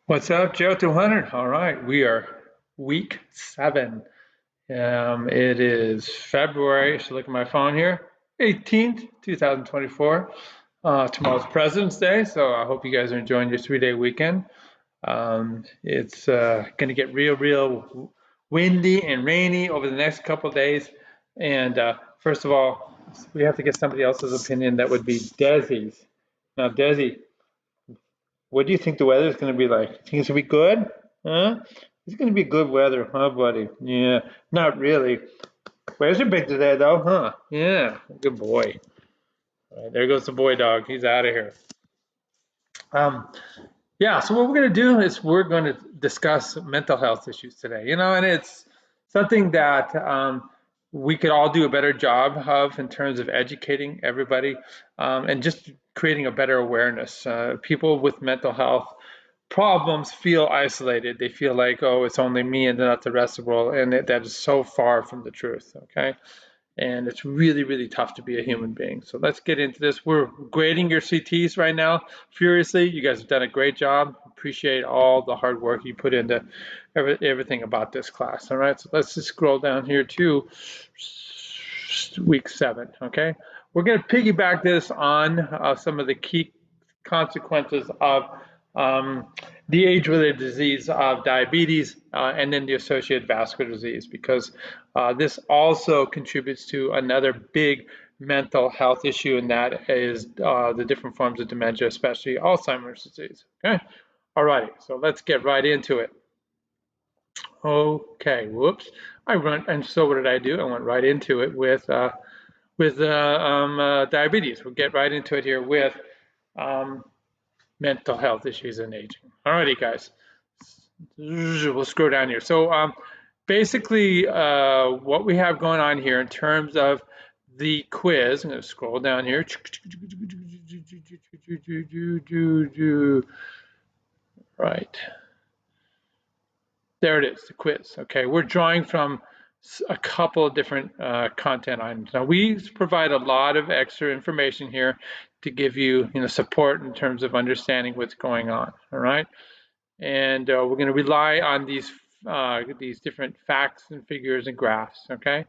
What's up, Joe 200? All right, we are week 7. It is February, so look at my phone here, 18th, 2024. Tomorrow's President's Day, so I hope you guys are enjoying your 3-day weekend. It's going to get real windy and rainy over the next couple of days. And first of all, we have to get somebody else's opinion. That would be Desi's. Now, Desi, what do you think the weather is going to be like? Think it's going to be good? Huh? It's going to be good weather, huh, buddy? Yeah, not really. Where's your big today, though? Huh? Yeah, good boy. All right, there goes the boy dog. He's out of here. Um, yeah, so what we're going to do is we're going to discuss mental health issues today. And it's something that we could all do a better job of in terms of educating everybody and just creating a better awareness. People with mental health problems feel isolated. They feel like, oh, it's only me and not the rest of the world. And that is so far from the truth, okay? And it's really tough to be a human being. So let's get into this. We're grading your CTs right now furiously. You guys have done a great job. Appreciate all the hard work you put into everything about this class. All right, so let's just scroll down here to week 7, okay? We're going to piggyback this on some of the key consequences of the age-related disease of diabetes and then the associated vascular disease, because this also contributes to another big mental health issue, and that is the different forms of dementia, especially Alzheimer's disease. Okay, all righty, so let's get right into it. Okay, whoops, and so what did I do? I went right into it with diabetes. We'll get right into it here with mental health issues and aging. Alrighty, guys, we'll scroll down here. So basically, what we have going on here in terms of the quiz, I'm going to scroll down here. Right. There it is, the quiz. Okay, we're drawing from a couple of different content items. Now, we provide a lot of extra information here to give you, support in terms of understanding what's going on. All right, and we're going to rely on these different facts and figures and graphs. Okay.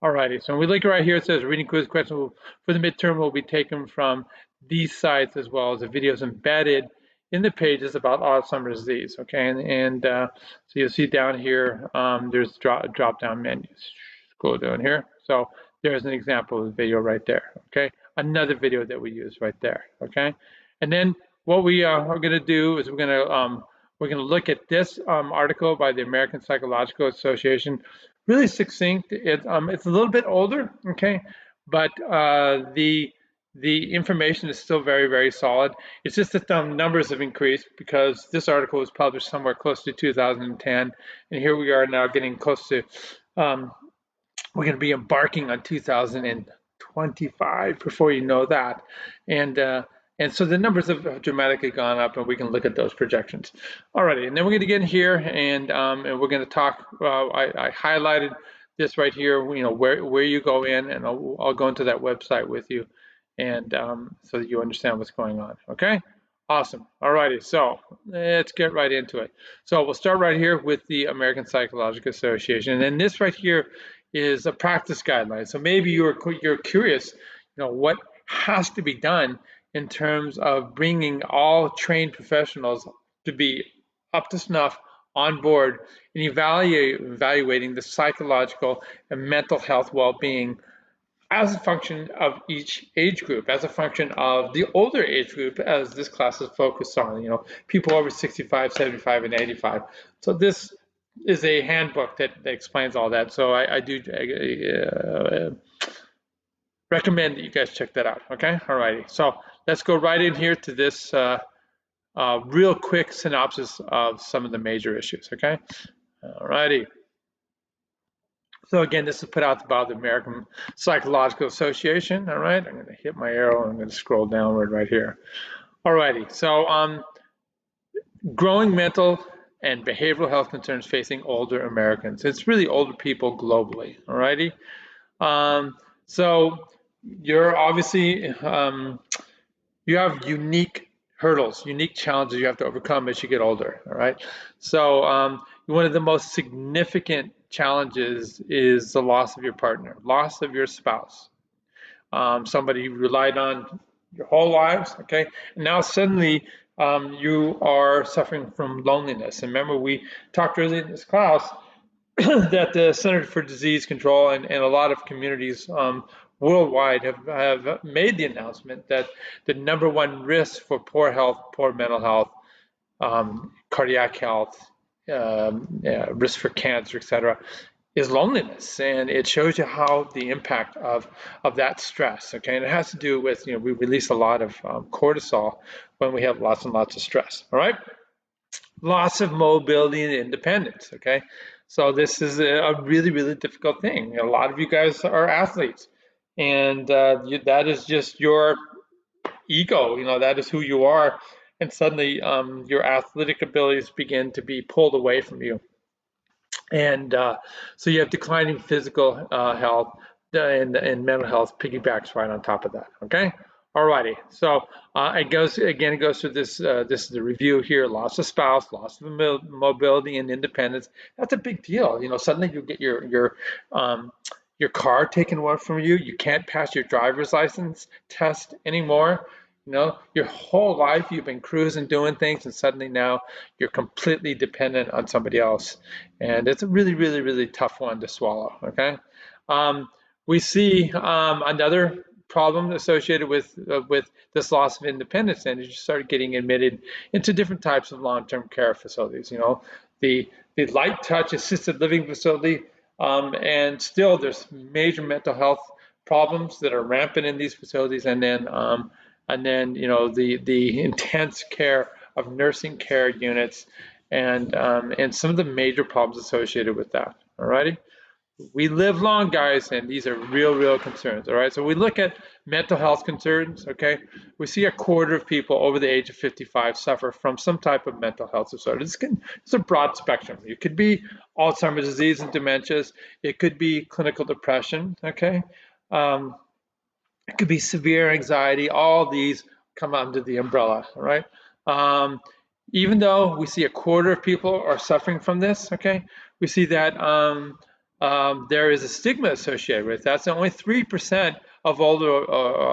Alrighty, so when we look right here, it says reading quiz questions for the midterm will be taken from these sites as well as the videos embedded in the pages about Alzheimer's disease. Okay, and so you'll see down here, there's drop-down menus. Scroll down here. So there's an example of the video right there. Okay, another video that we use right there. Okay, and then what we are going to do is we're going to look at this article by the American Psychological Association. Really succinct. It's a little bit older, okay, but the information is still very solid. It's just that the numbers have increased because this article was published somewhere close to 2010, and here we are now getting close to. We're going to be embarking on 2025 before you know that, and so the numbers have dramatically gone up, and we can look at those projections. Alrighty, and then we're going to get in here, and we're going to talk. I highlighted this right here. Where you go in, and I'll go into that website with you, and so that you understand what's going on. Okay. Awesome. Alrighty, so let's get right into it. So we'll start right here with the American Psychological Association, and then this right here is a practice guideline. So maybe you're curious, what has to be done in terms of bringing all trained professionals to be up to snuff on board and evaluating the psychological and mental health well-being as a function of each age group, as a function of the older age group, as this class is focused on, people over 65, 75, and 85. So this is a handbook that explains all that. So I do recommend that you guys check that out. Okay, alrighty. So let's go right in here to this real quick synopsis of some of the major issues. Okay, alrighty. So again, this is put out by the American Psychological Association. All right, I'm going to hit my arrow and I'm going to scroll downward right here. Alrighty. So growing mental and behavioral health concerns facing older Americans. It's really older people globally. Alrighty. So you're obviously you have unique hurdles, unique challenges you have to overcome as you get older. All right. So one of the most significant challenges is the loss of your partner, loss of your spouse, somebody you relied on your whole lives. Okay. And now suddenly you are suffering from loneliness. And remember, we talked earlier in this class that the Center for Disease Control and a lot of communities worldwide have made the announcement that the number one risk for poor health, poor mental health, cardiac health, risk for cancer, et cetera, is loneliness. And it shows you how the impact of that stress, okay? And it has to do with, we release a lot of cortisol when we have lots and lots of stress, all right? Loss of mobility and independence, okay? So this is a really, really difficult thing. A lot of you guys are athletes, and that is just your ego, that is who you are, and suddenly your athletic abilities begin to be pulled away from you. And so you have declining physical health, and mental health piggybacks right on top of that, okay? Alrighty, so it goes through this. This is the review here: loss of spouse, loss of mobility and independence. That's a big deal. Suddenly you get your car taken away from you. You can't pass your driver's license test anymore. Your whole life you've been cruising, doing things, and suddenly now you're completely dependent on somebody else. And it's a really, really, really tough one to swallow, okay? We see another problem associated with this loss of independence, and you start getting admitted into different types of long-term care facilities. The light touch assisted living facility, and still there's major mental health problems that are rampant in these facilities, and then the intense care of nursing care units, and some of the major problems associated with that. Alrighty. We live long, guys, and these are real, real concerns. All right, so we look at mental health concerns. Okay, we see a quarter of people over the age of 55 suffer from some type of mental health disorder. It's a broad spectrum. It could be Alzheimer's disease and dementias. It could be clinical depression. Okay, it could be severe anxiety. All these come under the umbrella. All right. Even though we see a quarter of people are suffering from this, okay, we see that there is a stigma associated with it. That's only 3% of older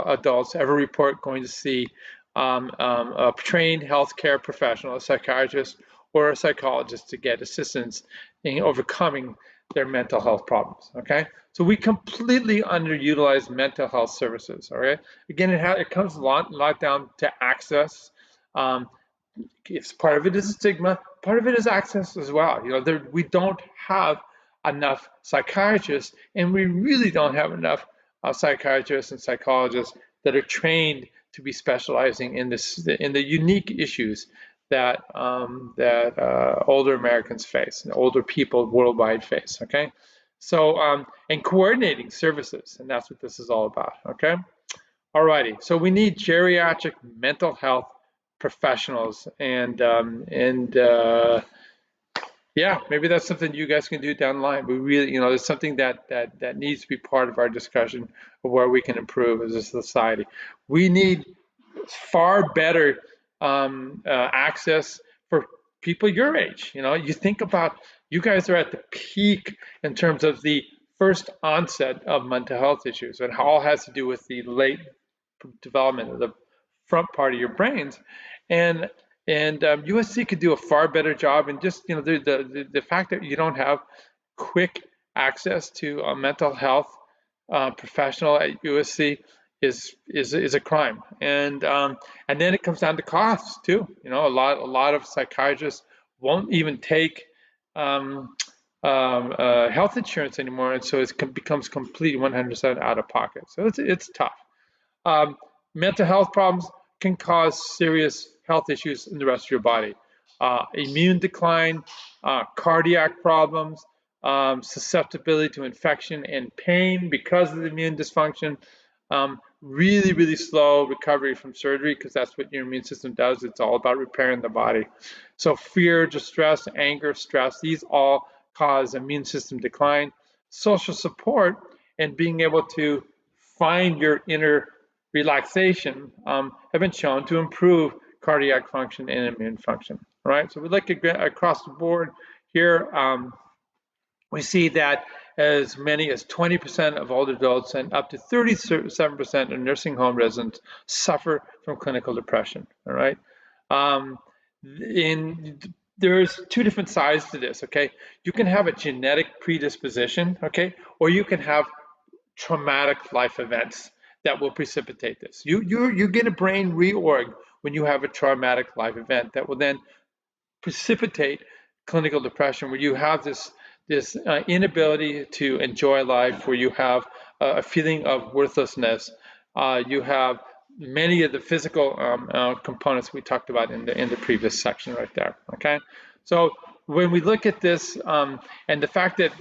adults ever report going to see a trained healthcare professional, a psychiatrist or a psychologist to get assistance in overcoming their mental health problems, okay? So we completely underutilize mental health services, all right? Again, it comes a lot down to access. It's part of it is stigma, part of it is access as well. We don't have enough psychiatrists, and we really don't have enough psychiatrists and psychologists that are trained to be specializing in the unique issues that older Americans face, and older people worldwide face. Okay, so and coordinating services, and that's what this is all about. Okay, alrighty. So we need geriatric mental health professionals, and yeah, maybe that's something you guys can do down the line. We really, it's something that needs to be part of our discussion of where we can improve as a society. We need far better access for people your age. You think about, you guys are at the peak in terms of the first onset of mental health issues, and how all has to do with the late development of the front part of your brains. And USC could do a far better job. And just the fact that you don't have quick access to a mental health professional at USC is a crime. And then it comes down to costs too. A lot of psychiatrists won't even take health insurance anymore, and so it becomes completely 100% out of pocket. So it's tough. Mental health problems can cause serious health issues in the rest of your body. Immune decline, cardiac problems, susceptibility to infection and pain because of the immune dysfunction, really, really slow recovery from surgery, because that's what your immune system does. It's all about repairing the body. So fear, distress, anger, stress, these all cause immune system decline. Social support and being able to find your inner relaxation have been shown to improve cardiac function, and immune function. All right, so we look at across the board here. We see that as many as 20% of older adults and up to 37% of nursing home residents suffer from clinical depression. All right, there's two different sides to this. Okay, you can have a genetic predisposition. Okay, or you can have traumatic life events that will precipitate this. You get a brain reorg when you have a traumatic life event that will then precipitate clinical depression, where you have this inability to enjoy life, where you have a feeling of worthlessness. You have many of the physical components we talked about in the previous section right there. Okay, so when we look at this and the fact that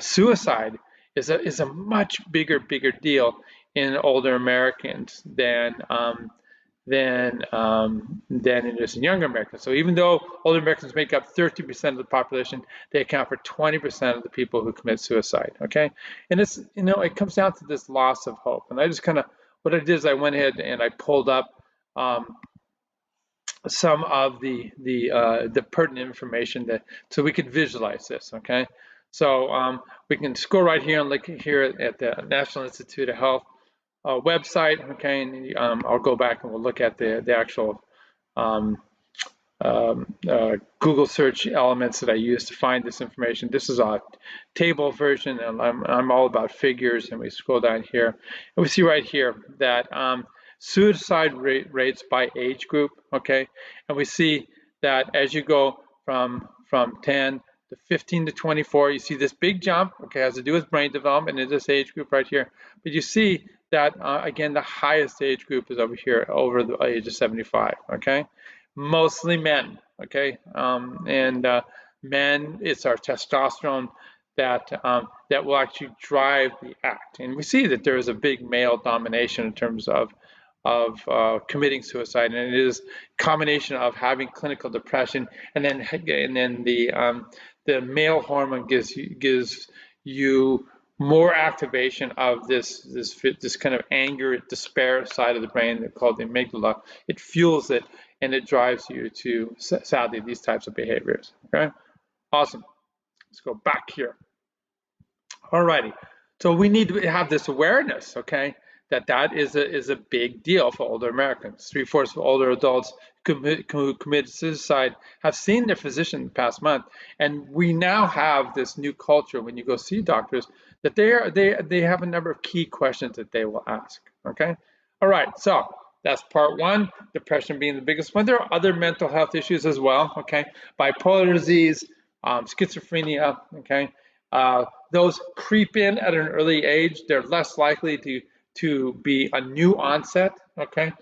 suicide is a much bigger deal in older Americans than it is in younger Americans. So even though older Americans make up 30% of the population, they account for 20% of the people who commit suicide. Okay, and it's it comes down to this loss of hope. And I just kind of what I did is I went ahead and I pulled up some of the pertinent information so we could visualize this. Okay, so we can scroll right here and look here at the National Institute of Health website. Okay, and I'll go back and we'll look at the actual Google search elements that I use to find this information. This is a table version, and I'm all about figures. And we scroll down here, and we see right here that suicide rates by age group. Okay, and we see that as you go from 10 to 15 to 24, you see this big jump. Okay, has to do with brain development in this age group right here. But you see that again, the highest age group is over here, over the age of 75. Okay, mostly men. Okay, and men, it's our testosterone that will actually drive the act. And we see that there is a big male domination in terms of committing suicide, and it is a combination of having clinical depression, and then the male hormone gives you more activation of this kind of anger, despair side of the brain called the amygdala. It fuels it, and it drives you to, sadly, these types of behaviors. Okay, awesome. Let's go back here. All righty. So we need to have this awareness, okay, that is a big deal for older Americans. 3/4 of older adults who committed suicide have seen their physician in the past month, and we now have this new culture when you go see doctors that they have a number of key questions that they will ask. Okay, all right. So that's part one, depression being the biggest one. There are other mental health issues as well. Okay, bipolar disease, schizophrenia. Okay, those creep in at an early age. They're less likely to be a new onset, okay,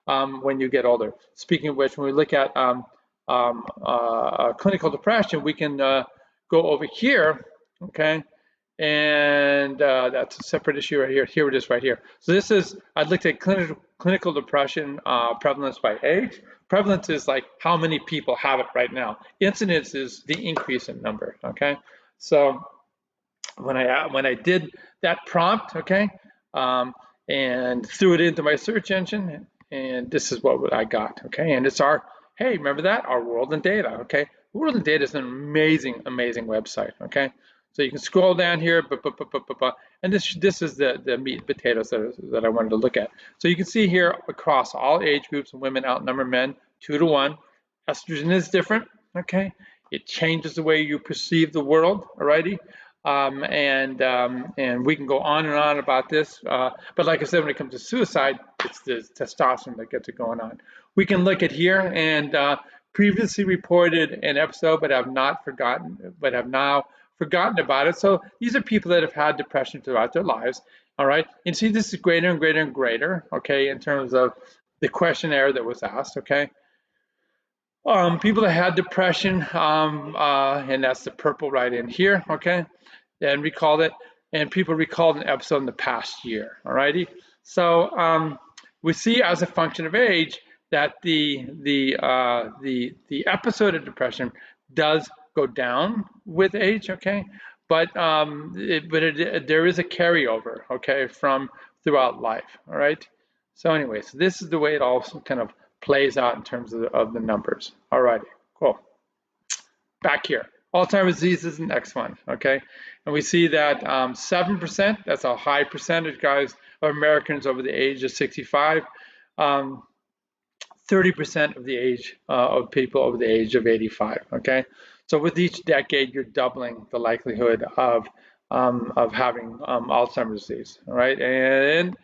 when you get older. Speaking of which, when we look at clinical depression, we can go over here, okay, and that's a separate issue right here. Here it is right here. So this is, I looked at clinical depression prevalence by age. Prevalence is like how many people have it right now. Incidence is the increase in number, okay? So when I did that prompt, okay, and threw it into my search engine, and this is what I got, okay? And it's our, hey, remember that? Our World in Data, okay? World in Data is an amazing, amazing website, okay? So you can scroll down here, and this is the meat and potatoes that I wanted to look at. So you can see here across all age groups, women outnumber men 2 to 1. Estrogen is different, okay? It changes the way you perceive the world, alrighty? And we can go on and on about this, but like I said, when it comes to suicide, it's the testosterone that gets it going on. We can look at here and previously reported an episode, but have now forgotten about it. So these are people that have had depression throughout their lives. All right, and see, this is greater and greater and greater. Okay, in terms of the questionnaire that was asked. Okay. People that had depression, and that's the purple right in here, okay, and recalled it, and people recalled an episode in the past year, all righty? So we see as a function of age that the episode of depression does go down with age, okay, but there is a carryover, okay, from throughout life, all right? So anyway, so this is the way it all kind of plays out in terms of the numbers. All righty, cool. Back here, Alzheimer's disease is the next one, okay? And we see that 7%, that's a high percentage, guys, of Americans over the age of 65. 30% of the age of people over the age of 85, okay? So with each decade, you're doubling the likelihood of having Alzheimer's disease, all right? And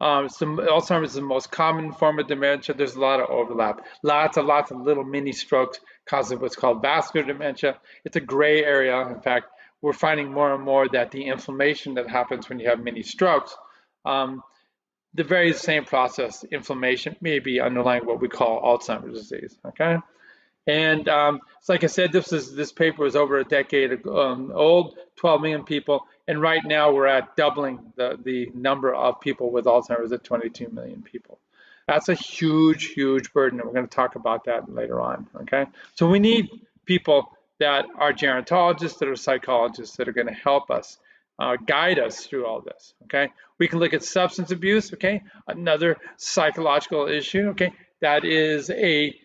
Alzheimer's is the most common form of dementia. There's a lot of overlap. Lots and lots of little mini strokes causing what's called vascular dementia. It's a gray area. In fact, we're finding more and more that the inflammation that happens when you have mini strokes, the very same process, inflammation, may be underlying what we call Alzheimer's disease, okay? And so like I said, this paper was over a decade old, 12 million people, and right now we're at doubling the number of people with Alzheimer's at 22 million people. That's a huge, huge burden, and we're going to talk about that later on, okay? So we need people that are gerontologists, that are psychologists, that are going to help us, guide us through all this, okay? We can look at substance abuse, okay? Another psychological issue, okay? That is a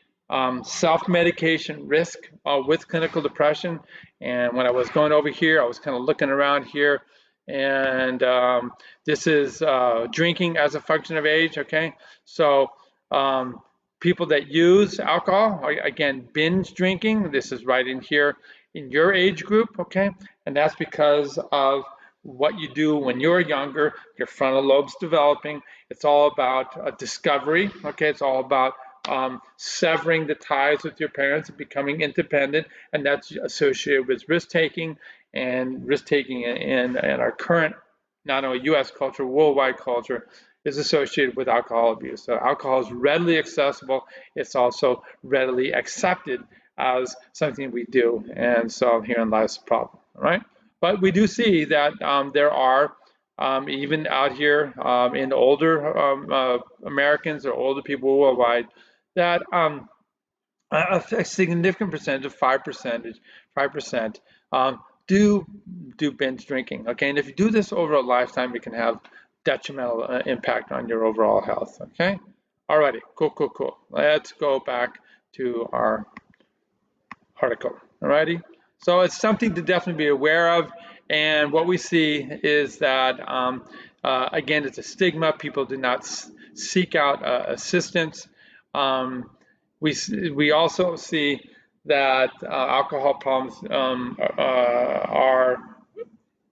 self-medication risk with clinical depression. And when I was going over here, I was kind of looking around here, and this is drinking as a function of age, okay? So people that use alcohol, again, binge drinking, this is right in here in your age group, okay? And that's because of what you do when you're younger, your frontal lobe's developing. It's all about discovery, okay? It's all about severing the ties with your parents and becoming independent, and that's associated with risk-taking, and risk-taking in our current, not only U.S. culture, worldwide culture, is associated with alcohol abuse. So alcohol is readily accessible. It's also readily accepted as something we do, and so herein lies the problem, all right? But we do see that there are even out here in older Americans or older people worldwide, that a significant percentage of 5% do binge drinking. Okay, and if you do this over a lifetime, it can have detrimental impact on your overall health. Okay, alrighty, cool. Let's go back to our article. Alrighty, so it's something to definitely be aware of. And what we see is that again, it's a stigma. People do not seek out assistance. We also see that alcohol problems are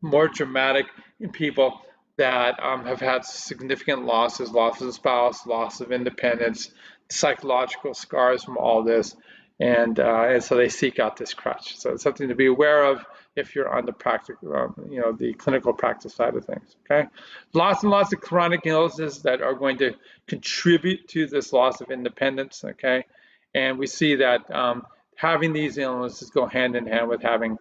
more dramatic in people that have had significant losses, loss of spouse, loss of independence, psychological scars from all this, and so they seek out this crutch. So it's something to be aware of if you're on the practical, the clinical practice side of things. Okay, lots and lots of chronic illnesses that are going to contribute to this loss of independence. Okay, and we see that having these illnesses go hand in hand with having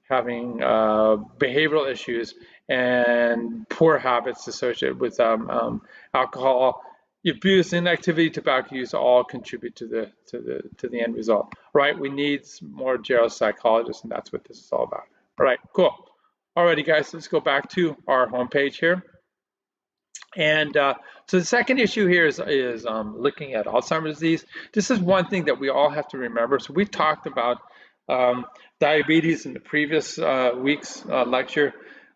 behavioral issues and poor habits associated with alcohol abuse, inactivity, tobacco use all contribute to the end result. Right? We need more geropsychologists, and that's what this is all about. All right, cool. Alrighty, guys, let's go back to our homepage here. And so the second issue here is looking at Alzheimer's disease. This is one thing that we all have to remember. So we talked about diabetes in the previous week's lecture.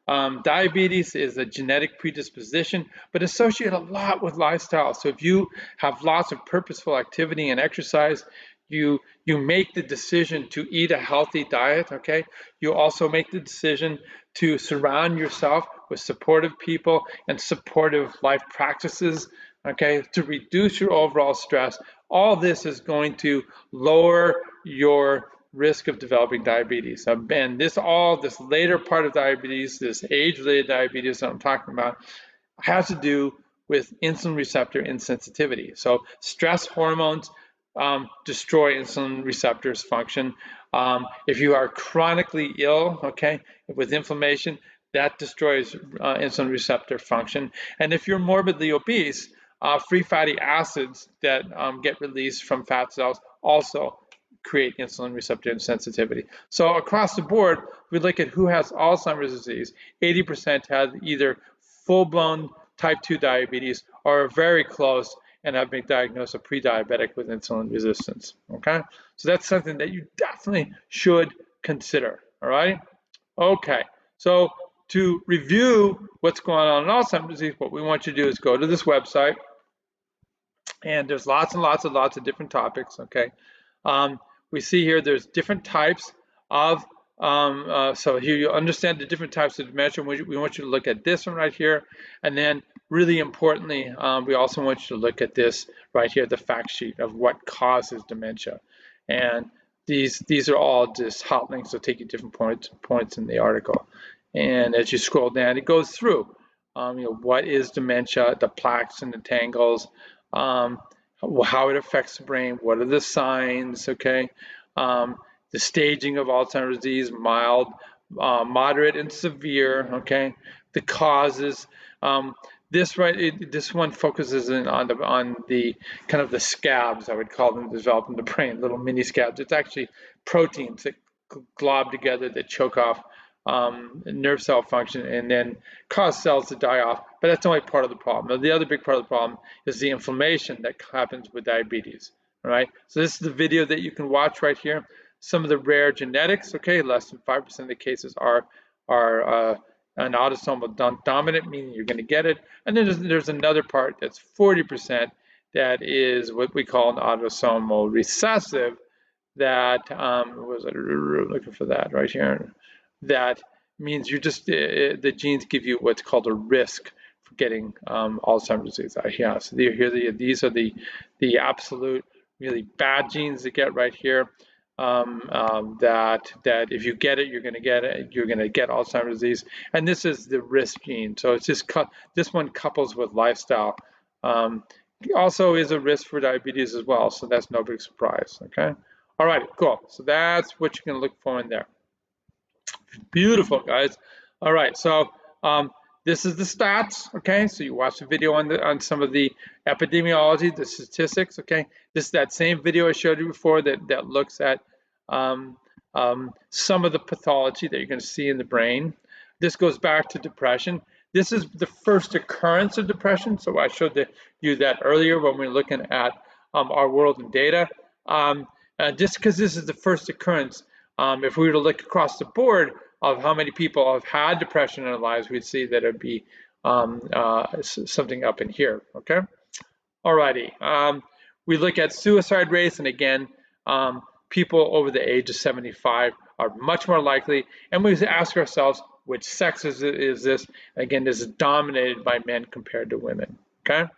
Diabetes is a genetic predisposition, but associated a lot with lifestyle. So if you have lots of purposeful activity and exercise, you make the decision to eat a healthy diet, okay? You also make the decision to surround yourself with supportive people and supportive life practices, okay, to reduce your overall stress. All this is going to lower your risk of developing diabetes. And this later part of diabetes, this age-related diabetes that I'm talking about, has to do with insulin receptor insensitivity. So stress hormones destroy insulin receptors function. If you are chronically ill, okay, with inflammation, that destroys insulin receptor function. And if you're morbidly obese, free fatty acids that get released from fat cells also create insulin receptor insensitivity. So across the board, we look at who has Alzheimer's disease. 80% has either full-blown type 2 diabetes or are very close and have been diagnosed with pre-diabetic with insulin resistance, okay? So that's something that you definitely should consider, all right? Okay, so to review what's going on in Alzheimer's disease, what we want you to do is go to this website, and there's lots and lots and lots of different topics, okay? We see here there's different types of, so here you understand the different types of dementia. We want you to look at this one right here, and then really importantly, we also want you to look at this right here, the fact sheet of what causes dementia. And these are all just hot links that take you different points in the article. And as you scroll down, it goes through, what is dementia, the plaques and the tangles, how it affects the brain, what are the signs, okay? The staging of Alzheimer's disease, mild, moderate, and severe, okay? The causes. This one focuses in on the kind of the scabs, I would call them, develop in the brain, little mini scabs. It's actually proteins that glob together that choke off nerve cell function and then cause cells to die off. But that's only part of the problem. Now, the other big part of the problem is the inflammation that happens with diabetes. All right. So this is the video that you can watch right here. Some of the rare genetics. Okay, less than 5% of the cases are an autosomal dominant, meaning you're going to get it. And then there's another part that's 40% that is what we call an autosomal recessive. That was looking for that right here. That means you just the genes give you what's called a risk for getting Alzheimer's disease. Yeah, so these are the absolute really bad genes to get right here. That if you get it, you're going to get it. You're going to get Alzheimer's disease, and this is the risk gene. So it's just this one couples with lifestyle. Also is a risk for diabetes as well. So that's no big surprise. Okay. All right, cool. So that's what you're going to look for in there. Beautiful, guys. All right, so this is the stats, okay? So you watch the video on some of the epidemiology, the statistics, okay? This is that same video I showed you before that looks at some of the pathology that you're going to see in the brain. This goes back to depression. This is the first occurrence of depression. So I showed you that earlier when we were looking at our world in data. Just because this is the first occurrence, if we were to look across the board of how many people have had depression in their lives, we'd see that it'd be something up in here, okay? Alrighty, we look at suicide rates, and again, people over the age of 75 are much more likely, and we ask ourselves, which sex is this? Again, this is dominated by men compared to women, okay?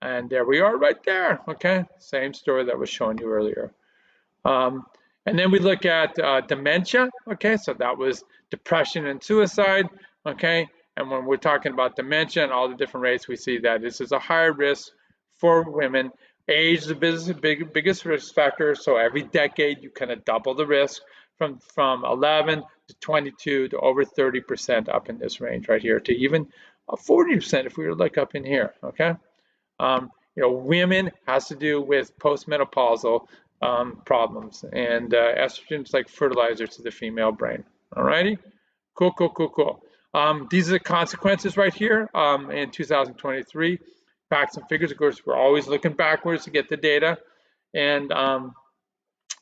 And there we are right there, okay? Same story that was showing you earlier. And then we look at dementia, okay? So that was depression and suicide, okay? And when we're talking about dementia and all the different rates, we see that this is a higher risk for women. Age is the biggest risk factor, so every decade you kind of double the risk from 11 to 22 to over 30% up in this range right here to even 40% if we were to look up in here, okay? Women has to do with postmenopausal problems, and estrogen's like fertilizer to the female brain. Alrighty, cool. These are the consequences right here in 2023. Facts and figures. Of course, we're always looking backwards to get the data, and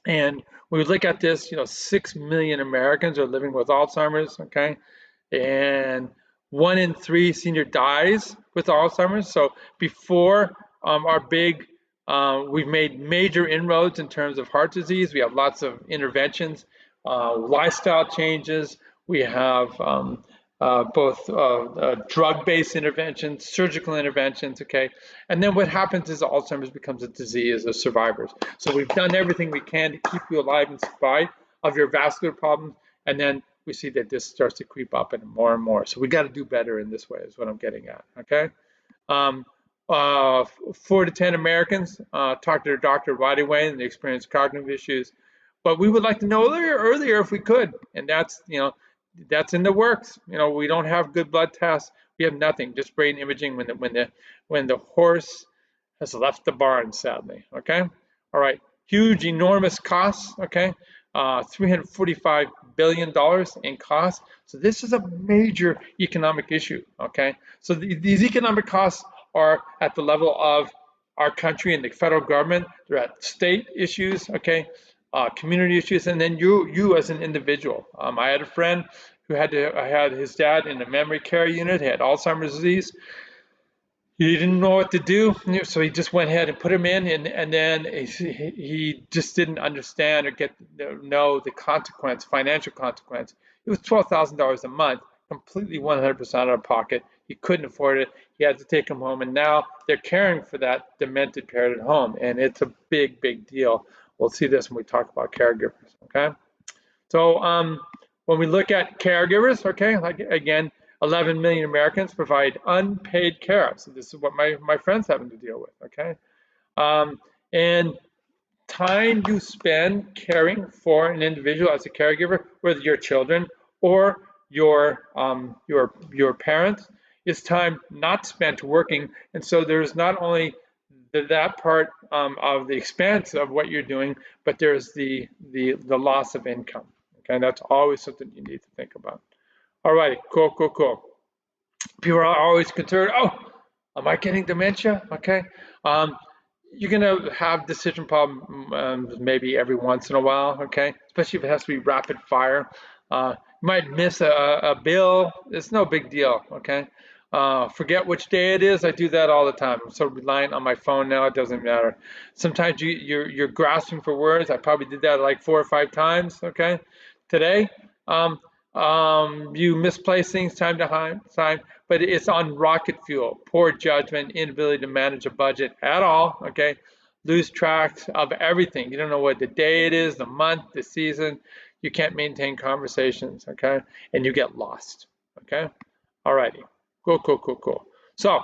when we look at this, 6 million Americans are living with Alzheimer's. Okay, and 1 in 3 senior dies with Alzheimer's. So before our big we've made major inroads in terms of heart disease. We have lots of interventions, lifestyle changes. We have both drug-based interventions, surgical interventions, okay? And then what happens is Alzheimer's becomes a disease of survivors. So we've done everything we can to keep you alive in spite of your vascular problems, and then we see that this starts to creep up and more. So we got to do better in this way is what I'm getting at, okay? 4 to 10 Americans talk to their doctor right away and they experience cognitive issues. But we would like to know earlier if we could, and that's that's in the works. We don't have good blood tests. We have nothing, just brain imaging when the horse has left the barn, sadly. Okay, all right, huge, enormous costs. Okay, $345 billion in costs. So this is a major economic issue, okay? So these economic costs are at the level of our country and the federal government. They're at state issues, okay? Community issues, and then you as an individual. I had a friend who had his dad in a memory care unit. He had Alzheimer's disease. He didn't know what to do, so he just went ahead and put him in, and then he just didn't understand or know the consequence, financial consequence. It was $12,000 a month, completely 100% out of pocket. He couldn't afford it. He had to take him home, and now they're caring for that demented parent at home, and it's a big, big deal. We'll see this when we talk about caregivers, okay? So when we look at caregivers, okay, like again, 11 million Americans provide unpaid care. So this is what my friend's having to deal with, okay? And time you spend caring for an individual as a caregiver, whether your children or your parents, is time not spent working. And so there's not only that part of the expense of what you're doing, but there's the loss of income. Okay, that's always something you need to think about. All right, cool. People are always concerned, oh, am I getting dementia? Okay. You're gonna have decision problems maybe every once in a while, okay? Especially if it has to be rapid fire. You might miss a bill. It's no big deal, okay? Forget which day it is. I do that all the time. I'm so reliant on my phone now, it doesn't matter. Sometimes you're grasping for words. I probably did that like 4 or 5 times, okay? Today, you misplace things time to time, but it's on rocket fuel, poor judgment, inability to manage a budget at all, okay? Lose track of everything. You don't know what the day it is, the month, the season. You can't maintain conversations, okay? And you get lost, okay? All righty, cool. So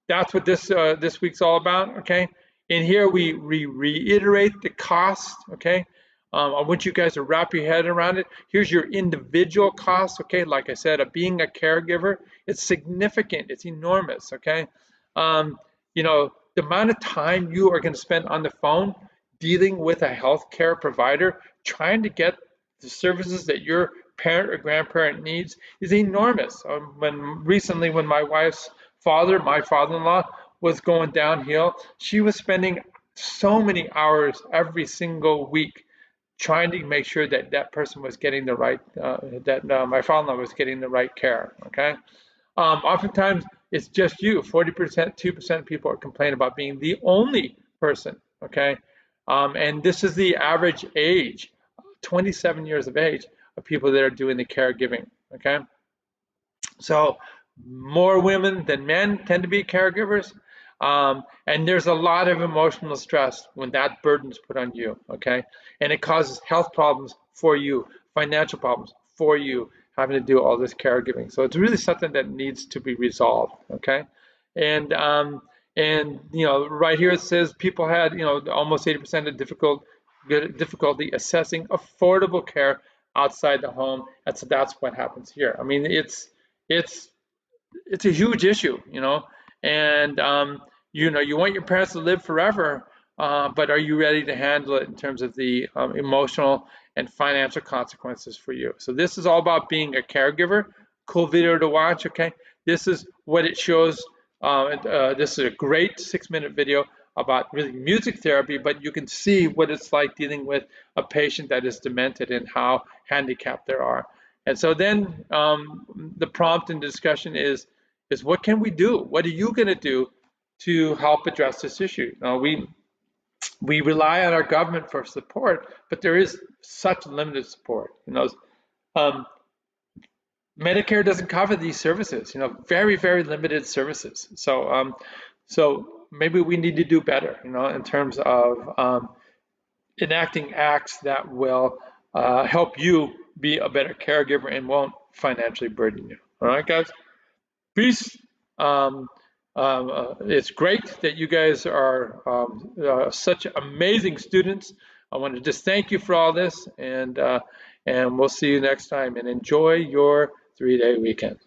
that's what this week's all about, okay? In here, we reiterate the cost, okay? I want you guys to wrap your head around it. Here's your individual cost, okay? Like I said, being a caregiver, it's significant, it's enormous, okay? You know, the amount of time you are gonna spend on the phone dealing with a healthcare provider, trying to get the services that your parent or grandparent needs is enormous. Recently, when my wife's father, my father-in-law, was going downhill, she was spending so many hours every single week trying to make sure that that person was getting the right, my father-in-law was getting the right care, okay? Oftentimes, it's just you. 40%, 2% of people are complaining about being the only person, okay? And this is the average age, 27 years of age, of people that are doing the caregiving, okay? So more women than men tend to be caregivers. And there's a lot of emotional stress when that burden's put on you, okay? And it causes health problems for you, financial problems for you, having to do all this caregiving. So it's really something that needs to be resolved, okay? And you know, right here it says people had, you know, almost 80% of difficulty assessing affordable care outside the home. And so that's what happens here. I mean, it's a huge issue, you know, and you know, you want your parents to live forever, but are you ready to handle it in terms of the emotional and financial consequences for you? So this is all about being a caregiver. Cool video to watch, okay? This is what it shows. This is a great 6-minute video about really music therapy, but you can see what it's like dealing with a patient that is demented and how handicapped they are. And so then the prompt and discussion is what can we do? What are you going to do to help address this issue? We rely on our government for support, but there is such limited support. You know, Medicare doesn't cover these services. You know, very, very limited services. So so maybe we need to do better. You know, in terms of enacting acts that will help you be a better caregiver and won't financially burden you. All right, guys? Peace. It's great that you guys are such amazing students. I want to just thank you for all this, and we'll see you next time. And enjoy your 3-day weekend.